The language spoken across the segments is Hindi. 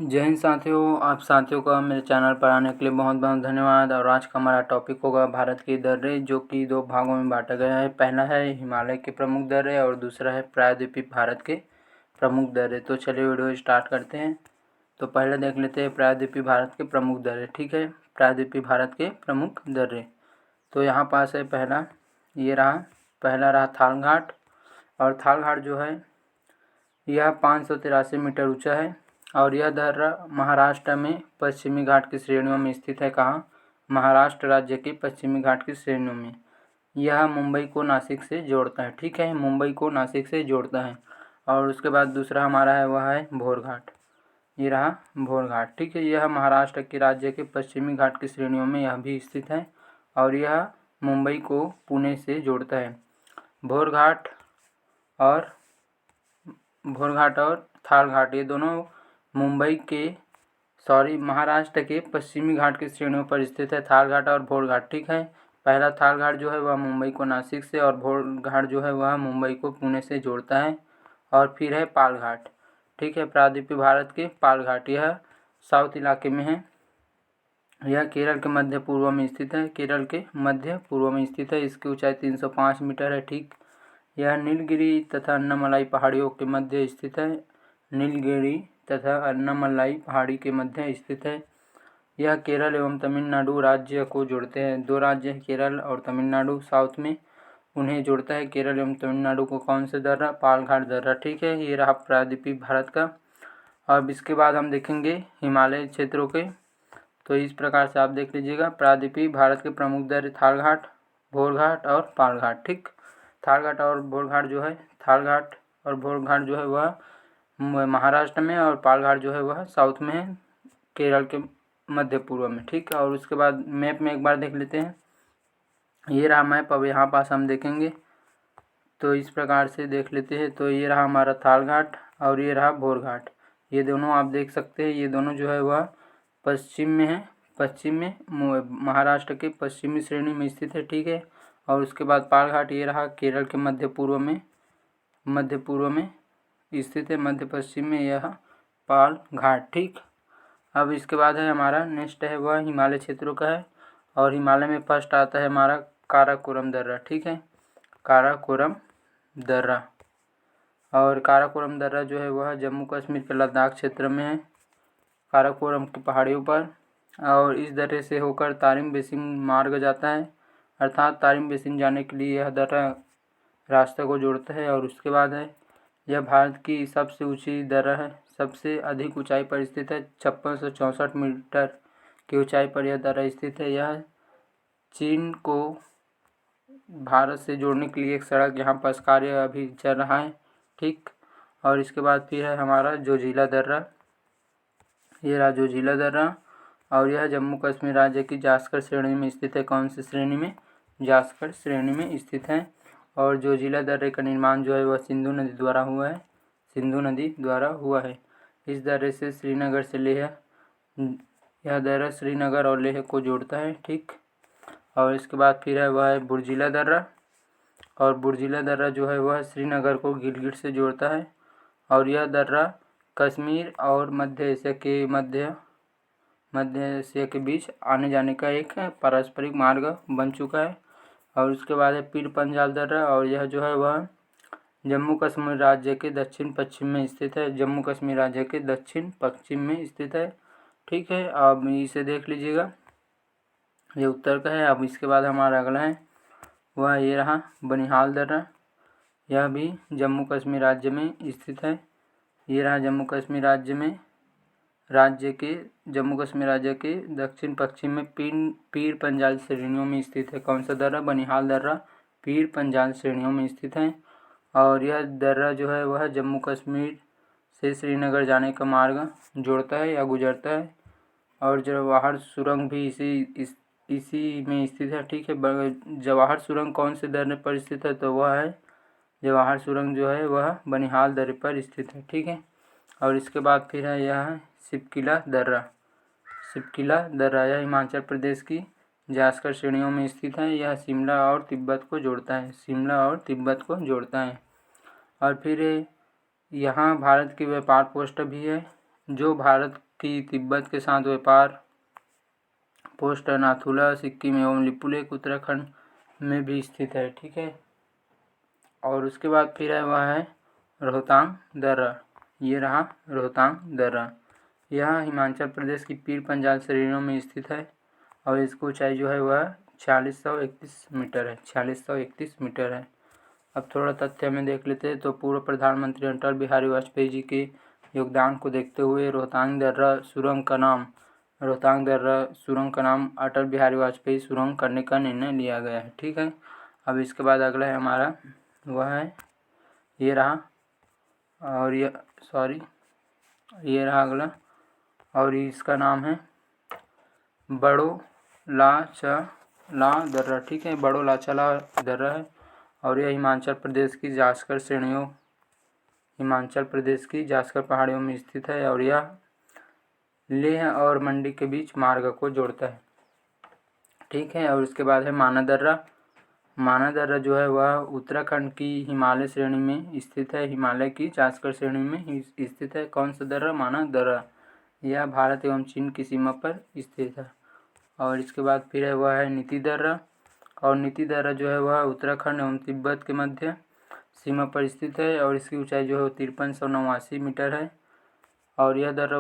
जय हिंद साथियों, आप साथियों का मेरे चैनल पर आने के लिए बहुत बहुत धन्यवाद। और आज का हमारा टॉपिक होगा भारत की दर्रे, जो कि दो भागों में बांटा गया है। पहला है हिमालय के प्रमुख दर्रे और दूसरा है प्रायद्वीपीय भारत के प्रमुख दर्रे। तो चलिए वीडियो स्टार्ट करते हैं। तो पहले देख लेते हैं प्रायद्वीपीय भारत के प्रमुख दर्रे। ठीक है, प्रायद्वीपीय भारत के प्रमुख दर्रे। तो यहाँ पास है पहला, ये रहा पहला रहा थाल घाट। और थाल घाट जो है यह 583 मीटर ऊंचा है और यह दर्रा महाराष्ट्र में पश्चिमी घाट की श्रेणियों में स्थित है। कहाँ? महाराष्ट्र राज्य के पश्चिमी घाट की श्रेणियों में। यह मुंबई को नासिक से जोड़ता है। ठीक है, मुंबई को नासिक से जोड़ता है। और उसके बाद दूसरा हमारा है वह है भोर घाट। ये रहा भोर घाट। ठीक है, यह महाराष्ट्र के राज्य के पश्चिमी घाट की श्रेणियों में यह भी स्थित है और यह मुंबई को पुणे से जोड़ता है। भोर घाट और थाल घाट ये दोनों महाराष्ट्र के पश्चिमी घाट की श्रेणियों पर स्थित है, थाल घाट और भोर घाट। ठीक है, पहला थाल घाट जो है वह मुंबई को नासिक से और भोर घाट जो है वह मुंबई को पुणे से जोड़ता है। और फिर है पाल घाट। ठीक है, प्रायद्वीपीय भारत के पाल घाट, यह साउथ इलाके में है। यह केरल के मध्य पूर्व में स्थित है। इसकी ऊंचाई 305 मीटर है। ठीक, यह नीलगिरी तथा अन्नामलाई पहाड़ियों के मध्य स्थित है। यह केरल एवं तमिलनाडु राज्य को जोड़ते हैं। दो राज्य हैं, केरल और तमिलनाडु साउथ में, उन्हें जोड़ता है केरल एवं तमिलनाडु को। कौन से दर्रा? पाल घाट दर्रा। ठीक है, ये रहा प्रायद्वीपीय भारत का। अब इसके बाद हम देखेंगे हिमालय क्षेत्रों के। तो इस प्रकार से आप देख लीजिएगा, प्रायद्वीपीय भारत के प्रमुख दर्रे थाल घाट, भोर घाट और पाल घाट। ठीक, थाल घाट और भोर घाट जो है वह महाराष्ट्र में और पाल घाट जो है वह साउथ में है, केरल के मध्य पूर्व में। ठीक, और उसके बाद मैप में एक बार देख लेते हैं। ये रहा मैप। अब यहाँ पास हम देखेंगे तो इस प्रकार से देख लेते हैं। तो ये रहा हमारा थाल घाट और ये रहा भोर घाट। ये दोनों आप देख सकते हैं, ये दोनों जो है वह पश्चिम में है, महाराष्ट्र के पश्चिमी श्रेणी में स्थित है। ठीक है, और उसके बाद पाल घाट ये रहा केरल के मध्य पूर्व में स्थित है, मध्य पश्चिम में यह पाल घाट। ठीक, अब इसके बाद है हमारा नेक्स्ट है वह हिमालय क्षेत्रों का है। और हिमालय में फर्स्ट आता है हमारा काराकोरम दर्रा। ठीक है, काराकोरम दर्रा। और काराकोरम दर्रा जो है वह जम्मू कश्मीर के लद्दाख क्षेत्र में है, काराकोरम की पहाड़ियों पर। और इस दर्रे से होकर तारिम बेसिन मार्ग जाता है, अर्थात तारिम बेसिन जाने के लिए यह दर्रा रास्ते को जोड़ता है। और उसके बाद है यह भारत की सबसे ऊंची दर्रा है, सबसे अधिक ऊंचाई पर स्थित है। 5664 मीटर की ऊंचाई पर यह दर्रा स्थित है। यह चीन को भारत से जोड़ने के लिए एक सड़क यहाँ पर कार्य अभी चल रहा है। ठीक, और इसके बाद फिर है हमारा जोजिला दर्रा। ये रहा जोजिला दर्रा और यह जम्मू कश्मीर राज्य की जास्कर श्रेणी में स्थित है। कौन सी श्रेणी में? जास्कर श्रेणी में स्थित है। और जोजिला दर्रे का निर्माण जो है वह सिंधु नदी द्वारा हुआ है। इस दर्रे से श्रीनगर से लेह, यह दर्रा श्रीनगर और लेह को जोड़ता है। ठीक, और इसके बाद फिर है वह है बुर्जिला दर्रा। और बुर्जिला दर्रा जो है वह श्रीनगर को गिलगित से जोड़ता है। और यह दर्रा कश्मीर और मध्य एशिया के बीच आने जाने का एक पारस्परिक मार्ग बन चुका है। और उसके बाद है पीर पंजाल दर्रा और यह जो है वह जम्मू कश्मीर राज्य के दक्षिण पश्चिम में स्थित है। ठीक है, अब इसे देख लीजिएगा, ये उत्तर का है। अब इसके बाद हमारा अगला है वह ये रहा बनिहाल दर्रा। यह भी जम्मू कश्मीर राज्य में स्थित है। ये रहा जम्मू कश्मीर राज्य के दक्षिण पश्चिम में पीर पंजाल श्रेणियों में स्थित है। कौन सा दर्रा? बनिहाल दर्रा पीर पंजाल श्रेणियों में स्थित है। और यह दर्रा जो है वह जम्मू कश्मीर से श्रीनगर जाने का मार्ग जोड़ता है या गुजरता है। और जवाहर सुरंग भी इसी में स्थित है। ठीक है, जवाहर सुरंग कौन से दर्रे पर स्थित है? तो वह है जवाहर सुरंग जो है वह बनिहाल दर्रे पर स्थित है। ठीक है, और इसके बाद फिर है यह शिपकिला दर्रा। यह हिमाचल प्रदेश की जास्कर श्रेणियों में स्थित है। यह शिमला और तिब्बत को जोड़ता है। और फिर यहाँ भारत की व्यापार पोस्ट भी है। जो भारत की तिब्बत के साथ व्यापार पोस्ट नाथुला सिक्किम एवं लिपुलेख उत्तराखंड में भी स्थित है। ठीक है, और उसके बाद फिर है वह है रोहतांग दर्रा। ये रहा रोहतांग दर्रा। यह हिमाचल प्रदेश की पीर पंजाल श्रेणियों में स्थित है और इसकी ऊंचाई जो है वह 4631 मीटर है। 4631 मीटर है। अब थोड़ा तथ्य में देख लेते हैं। तो पूर्व प्रधानमंत्री अटल बिहारी वाजपेयी जी के योगदान को देखते हुए रोहतांग दर्रा सुरंग का नाम अटल बिहारी वाजपेयी सुरंग करने का निर्णय लिया गया है। ठीक है, अब इसके बाद अगला है हमारा वह है ये रहा और ये रहा अगला, और इसका नाम है बड़ो लाचला दर्रा। ठीक है, बड़ो लाचला दर्रा है और यह हिमाचल प्रदेश की जास्कर पहाड़ियों में स्थित है और यह लेह और मंडी के बीच मार्ग को जोड़ता है। ठीक है, और उसके बाद है माना दर्रा जो है वह उत्तराखंड की हिमालय श्रेणी में स्थित है। हिमालय की जास्कर श्रेणी में स्थित है। कौन सा दर्रा? माना दर्रा। यह भारत एवं चीन की सीमा पर स्थित है। और इसके बाद फिर है वह है नीति दर्रा, और नीति दर्रा जो है वह उत्तराखंड एवं तिब्बत के मध्य सीमा पर स्थित है और इसकी ऊंचाई जो है 5389 मीटर है। और यह दर्रा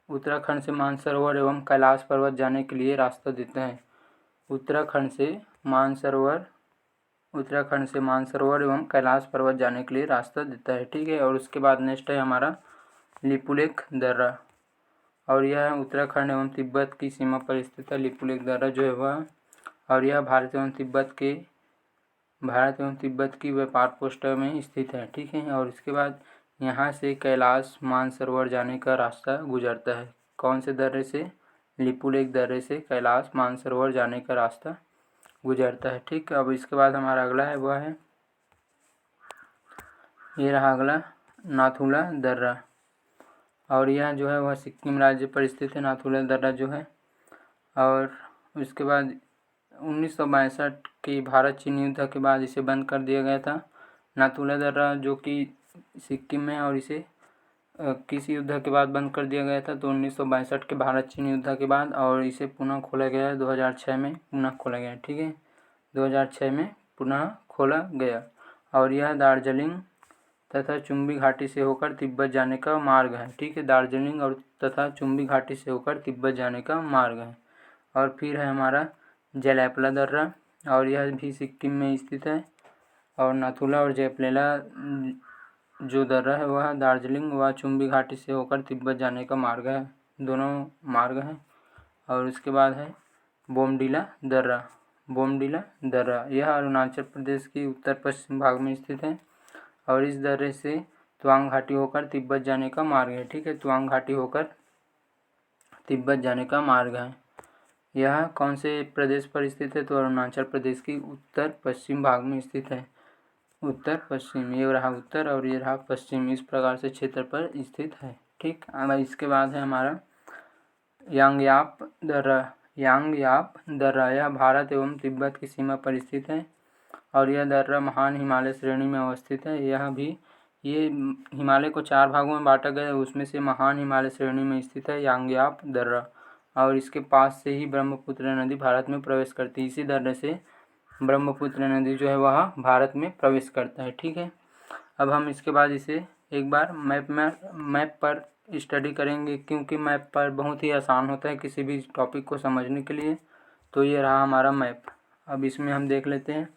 उत्तराखंड से मानसरोवर एवं कैलाश पर्वत जाने के लिए रास्ता देते हैं। उत्तराखंड से मानसरोवर एवं कैलाश पर्वत जाने के लिए रास्ता देता है। ठीक है, और उसके बाद नेक्स्ट है हमारा लिपुलेख दर्रा, और यह उत्तराखंड एवं तिब्बत की सीमा पर स्थित है। लिपुलेख दर्रा जो है वह, और यह भारत एवं तिब्बत की व्यापार पोस्ट में स्थित है। ठीक है, और इसके बाद यहाँ से कैलाश मानसरोवर जाने का रास्ता गुजरता है। कौन से दर्रे से? लिपुलेख दर्रे से कैलाश मानसरोवर जाने का रास्ता गुजरता है। ठीक, अब इसके बाद हमारा अगला है वह है ये रहा अगला नाथुला दर्रा, और यह जो है वह सिक्किम राज्य पर स्थित है। नाथुला दर्रा जो है, और उसके बाद 1962 के भारत चीन युद्ध के बाद इसे बंद कर दिया गया था। नाथुला दर्रा जो कि सिक्किम में, और इसे किस युद्ध के बाद बंद कर दिया गया था? तो 1962 के भारत चीन युद्ध के बाद, और इसे पुनः खोला गया है 2006 में पुनः खोला गया। ठीक है, 2006 में पुनः खोला गया, और यह दार्जिलिंग तथा चुम्बी घाटी से होकर तिब्बत जाने का मार्ग है। ठीक है, दार्जिलिंग और तथा चुम्बी घाटी से होकर तिब्बत जाने का मार्ग है। और फिर है हमारा जैलेपला दर्रा, और यह भी सिक्किम में स्थित है। और नाथुला और जैलेपला जो दर्रा है वह दार्जिलिंग व चुम्बी घाटी से होकर तिब्बत जाने का मार्ग है। दोनों मार्ग हैं। और उसके बाद है बोमडिला दर्रा। यह अरुणाचल प्रदेश की उत्तर पश्चिम भाग में स्थित है और इस दर्रे से तवांग घाटी होकर तिब्बत जाने का मार्ग है। ठीक है, तवांग घाटी होकर तिब्बत जाने का मार्ग है। यह कौन से प्रदेश पर स्थित है? तो अरुणाचल प्रदेश की उत्तर पश्चिम भाग में स्थित है। उत्तर पश्चिम, ये रहा उत्तर और ये रहा पश्चिम, इस प्रकार से क्षेत्र पर स्थित है। ठीक, अब इसके बाद है हमारा यांगयाप दर्रा। यह भारत एवं तिब्बत की सीमा पर स्थित है और यह दर्रा महान हिमालय श्रेणी में अवस्थित है। ये हिमालय को 4 भागों में बांटा गया है, उसमें से महान हिमालय श्रेणी में स्थित है यांगयाप दर्रा, और इसके पास से ही ब्रह्मपुत्र नदी भारत में प्रवेश करती है। इसी दर्रे से ब्रह्मपुत्र नदी जो है वह भारत में प्रवेश करता है। ठीक है, अब हम इसके बाद इसे एक बार मैप पर स्टडी करेंगे, क्योंकि मैप पर बहुत ही आसान होता है किसी भी टॉपिक को समझने के लिए। तो ये रहा हमारा मैप। अब इसमें हम देख लेते हैं।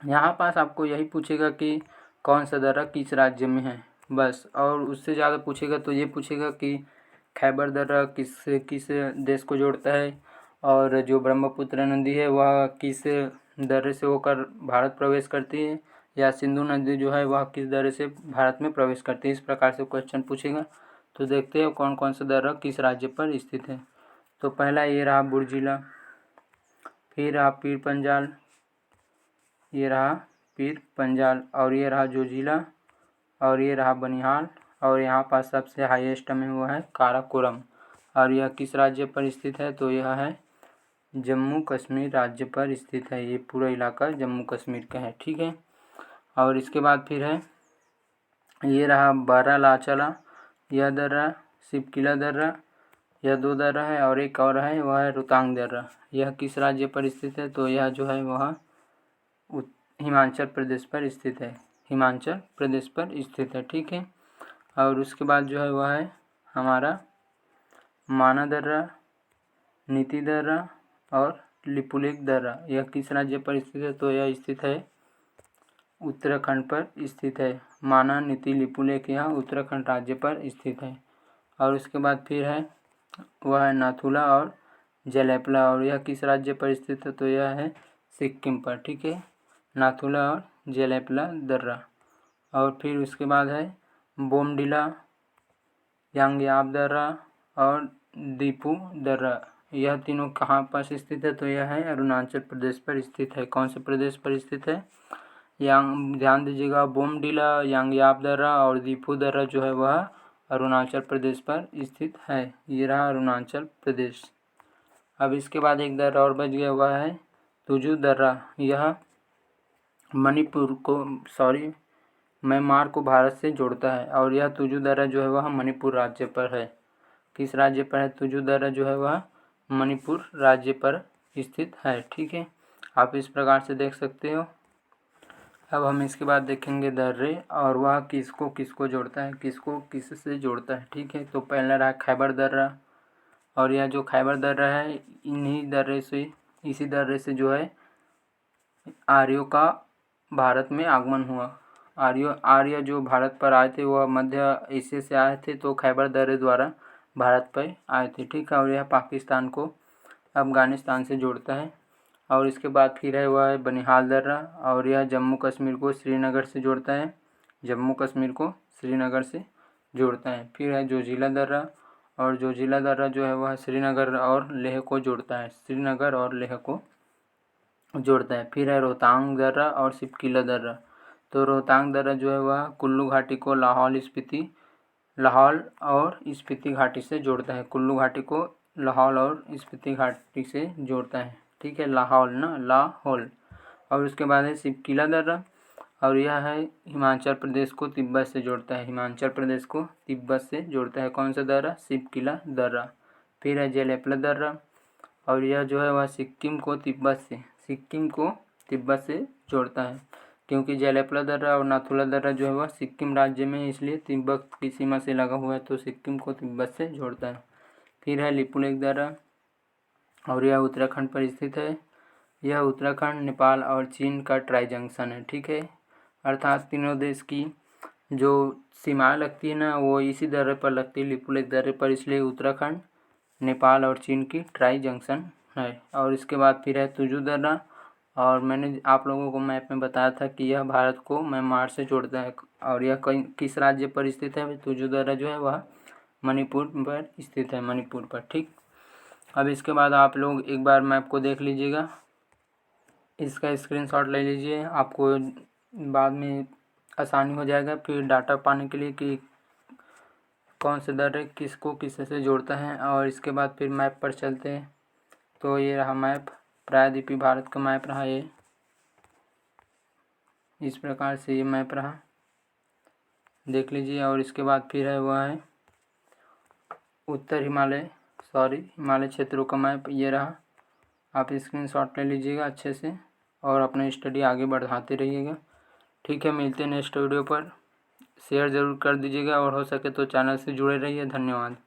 यहाँ पास आपको यही पूछेगा कि कौन सा दर्रा किस राज्य में है, बस। और उससे ज़्यादा पूछेगा तो ये पूछेगा कि खैबर दर्रा किस देश को जोड़ता है, और जो ब्रह्मपुत्र नदी है वह किस दर्रे से होकर भारत प्रवेश करती है, या सिंधु नदी जो है वह किस दर्रे से भारत में प्रवेश करती है। इस प्रकार से क्वेश्चन पूछेगा। तो देखते हैं कौन कौन सा दर्रा किस राज्य पर स्थित है। तो पहला ये रहा बुर्जिला, फिर रहा पीर पंजाल, ये रहा पीर पंजाल, और ये रहा जोजिला, और ये रहा बनिहाल, और यहाँ पास सबसे हाईएस्ट में हुआ है काराकोरम। और यह किस राज्य पर स्थित है? तो यह है जम्मू कश्मीर राज्य पर स्थित है। ये पूरा इलाका जम्मू कश्मीर का है। ठीक है, और इसके बाद फिर है ये रहा बारालाचला यह दर्रा सिपकिला दर्रा, यह 2 दर्रा है और एक और है वह है रोहतांग दर्रा। यह किस राज्य पर स्थित है? तो यह जो है वह हिमाचल प्रदेश पर स्थित है, हिमाचल प्रदेश पर स्थित है। ठीक है। और उसके बाद जो है वह है हमारा माना दर्रा, नीति दर्रा और लिपुलेख दर्रा। यह किस राज्य पर स्थित है? तो यह स्थित है उत्तराखंड पर स्थित है। माना, नीति, लिपुलेख यह उत्तराखंड राज्य पर स्थित है। और उसके बाद फिर है वह है नाथुला और जलैपला, और यह किस राज्य पर स्थित है? तो यह है सिक्किम पर। ठीक है, नाथुला और जलैपला दर्रा। और फिर उसके बाद है बोमडिला, यांगयाब दर्रा और दीपू दर्रा। यह तीनों कहाँ पर स्थित है? तो यह है अरुणाचल प्रदेश पर स्थित है। कौन से प्रदेश पर स्थित है? ध्यान दीजिएगा, बोमडिला, यांगयाब दर्रा और दीपू दर्रा जो है वह अरुणाचल प्रदेश पर स्थित है। ये रहा अरुणाचल प्रदेश। अब इसके बाद एक दर्रा और बच गया हुआ है तुजू दर्रा। यह मणिपुर को म्यांमार को भारत से जोड़ता है। और यह तुजू दर्रा जो है वह मणिपुर राज्य पर है। किस राज्य पर है? तुजू दर्रा जो है वह मणिपुर राज्य पर स्थित है। ठीक है, आप इस प्रकार से देख सकते हो। अब हम इसके बाद देखेंगे दर्रे और वह किसको किसको जोड़ता है, किसको किससे जोड़ता है। ठीक है, तो पहला रहा खैबर दर्रा, और यह जो खैबर दर्रा है इसी दर्रे से जो है आर्यों का भारत में आगमन हुआ। आर्य जो भारत पर आए थे वह मध्य एशिया से आए थे, तो खैबर दर्रे द्वारा भारत पर आए थे। ठीक है, और यह पाकिस्तान को अफगानिस्तान से जोड़ता है। और इसके बाद फिर है वह है बनिहाल दर्रा, और यह जम्मू कश्मीर को श्रीनगर से जोड़ता है, जम्मू कश्मीर को श्रीनगर से जोड़ता है। फिर है जोजिला दर्रा, और जोजिला दर्रा जो है वह श्रीनगर और लेह को जोड़ता है, श्रीनगर और लेह को जोड़ता है। फिर है रोहतांग दर्रा और सिपकिला दर्रा। तो रोहतांग दर्रा जो है वह कुल्लू घाटी को लाहौल और स्पीति घाटी से जोड़ता है, कुल्लू घाटी को लाहौल और स्पीति घाटी से जोड़ता है। ठीक है, लाहौल। और उसके बाद है सिपकिला दर्रा, और यह है हिमाचल प्रदेश को तिब्बत से जोड़ता है, हिमाचल प्रदेश को तिब्बत से जोड़ता है। कौन सा दर्रा? सिपकिला दर्रा। फिर है जलैपला दर्रा, और यह जो है वह सिक्किम को तिब्बत से जोड़ता है, क्योंकि जलैपला दर्रा और नाथुला दर्रा जो है वह सिक्किम राज्य में, इसलिए तिब्बत की सीमा से लगा हुआ है, तो सिक्किम को तिब्बत से जोड़ता है। फिर है लिपुलेख दर्रा, और यह उत्तराखंड पर स्थित है। यह उत्तराखंड, नेपाल और चीन का ट्राई जंक्शन है। ठीक है, अर्थात तीनों देश की जो सीमाएँ लगती है ना वो इसी दर्रे पर लगती है, लिपुलेख दर्रे पर, इसलिए उत्तराखंड, नेपाल और चीन की ट्राई जंक्शन है। और इसके बाद फिर है तुजू दर्रा, और मैंने आप लोगों को मैप में बताया था कि यह भारत को म्यांमार से जोड़ता है। और यह किस राज्य पर स्थित है? तुजू दर्रा जो है वह मणिपुर पर स्थित है, मणिपुर पर। ठीक, अब इसके बाद आप लोग एक बार मैप को देख लीजिएगा, इसका स्क्रीनशॉट ले लीजिए, आपको बाद में आसानी हो जाएगा फिर डाटा पाने के लिए कि कौन से दर्रे किसको किससे जोड़ता है। और इसके बाद फिर मैप पर चलते हैं। तो ये रहा मैप, प्रायद्वीपीय भारत का मैप रहा ये, इस प्रकार से ये मैप रहा, देख लीजिए। और इसके बाद फिर है वह है उत्तर हिमालय क्षेत्रों का मैप, ये रहा। आप स्क्रीनशॉट ले लीजिएगा अच्छे से और अपना स्टडी आगे बढ़ाते रहिएगा। ठीक है, मिलते हैं नेक्स्ट वीडियो पर। शेयर ज़रूर कर दीजिएगा और हो सके तो चैनल से जुड़े रहिए। धन्यवाद।